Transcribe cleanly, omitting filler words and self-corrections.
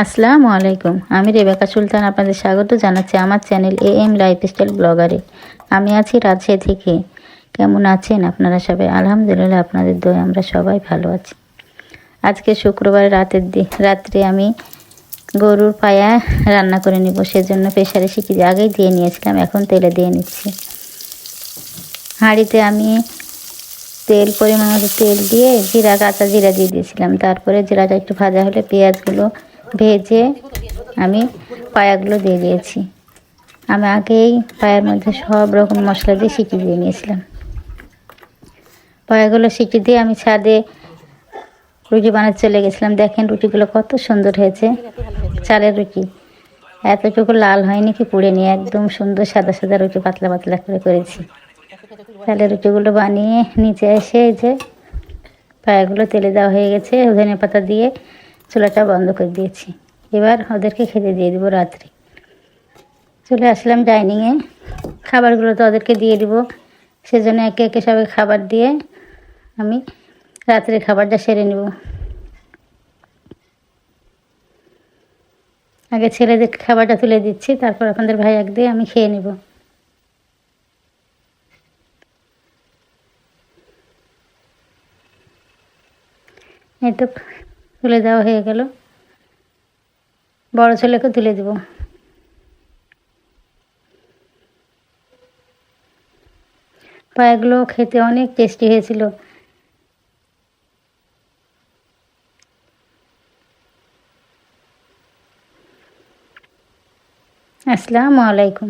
আসসালামু আলাইকুম। আমি রেবেকা সুলতান আপনাদের স্বাগত জানাচ্ছি আমার চ্যানেল AM লাইফস্টাইল ব্লগারে। আমি আছি রাজশাহী থেকে। কেমন আছেন আপনারা সবাই? আলহামদুলিল্লাহ, আপনাদের দয়ায় আমরা সবাই ভালো আছি। আজকে শুক্রবার রাত্রে আমি গরুর পায়া রান্না করে নিব, সেজন্য প্রেসারে সিটি আগেই দিয়ে নিয়েছিলাম, এখন তেলে দিয়ে নিচ্ছি। হাঁড়িতে আমি পরিমাণ মতো তেল দিয়ে কাঁচা জিরা দিয়ে দিয়েছিলাম। তারপরে জিরাটা একটু ভাজা হলে পেঁয়াজগুলো ভেজে আমি পায়াগুলো দিয়ে দিয়েছি। আমি আগেই পায়ের মধ্যে সব রকম মশলা দিয়ে সিটি দিয়ে নিয়েছিলাম। পায়াগুলো সিটি দিয়ে আমি ছাদে রুটি বানাতে চলে গেছিলাম। দেখেন রুটিগুলো কত সুন্দর হয়েছে, চালের রুটি। এতটুকু লাল হয়নি কি পুড়ে নিয়ে একদম সুন্দর সাদা সাদা রুটি পাতলা পাতলা করে করেছি। চালের রুটিগুলো বানিয়ে নিচে এসে এই যে পায়াগুলো তেলে দেওয়া হয়ে গেছে, ধনিয়া পাতা দিয়ে চুলাটা বন্ধ করে দিয়েছি। এবার ওদেরকে খেতে দিয়ে দেবো। রাত্রে চলে আসলাম ডাইনিংয়ে, খাবারগুলো তো ওদেরকে দিয়ে দিব, সেজন্য একে একে সবাই খাবার দিয়ে আমি রাত্রের খাবারটা সেরে নেব। আগে ছেলেদের খাবারটা তুলে দিচ্ছি, তারপর আপনাদের ভাই এক দিয়ে আমি খেয়ে নেব। এই তো তুলে দেওয়া হয়ে গেল, বড় ছেলেকে তুলে দেব। পায়াগুলো খেতে অনেক টেস্টি হয়েছিল। আসসালামু আলাইকুম।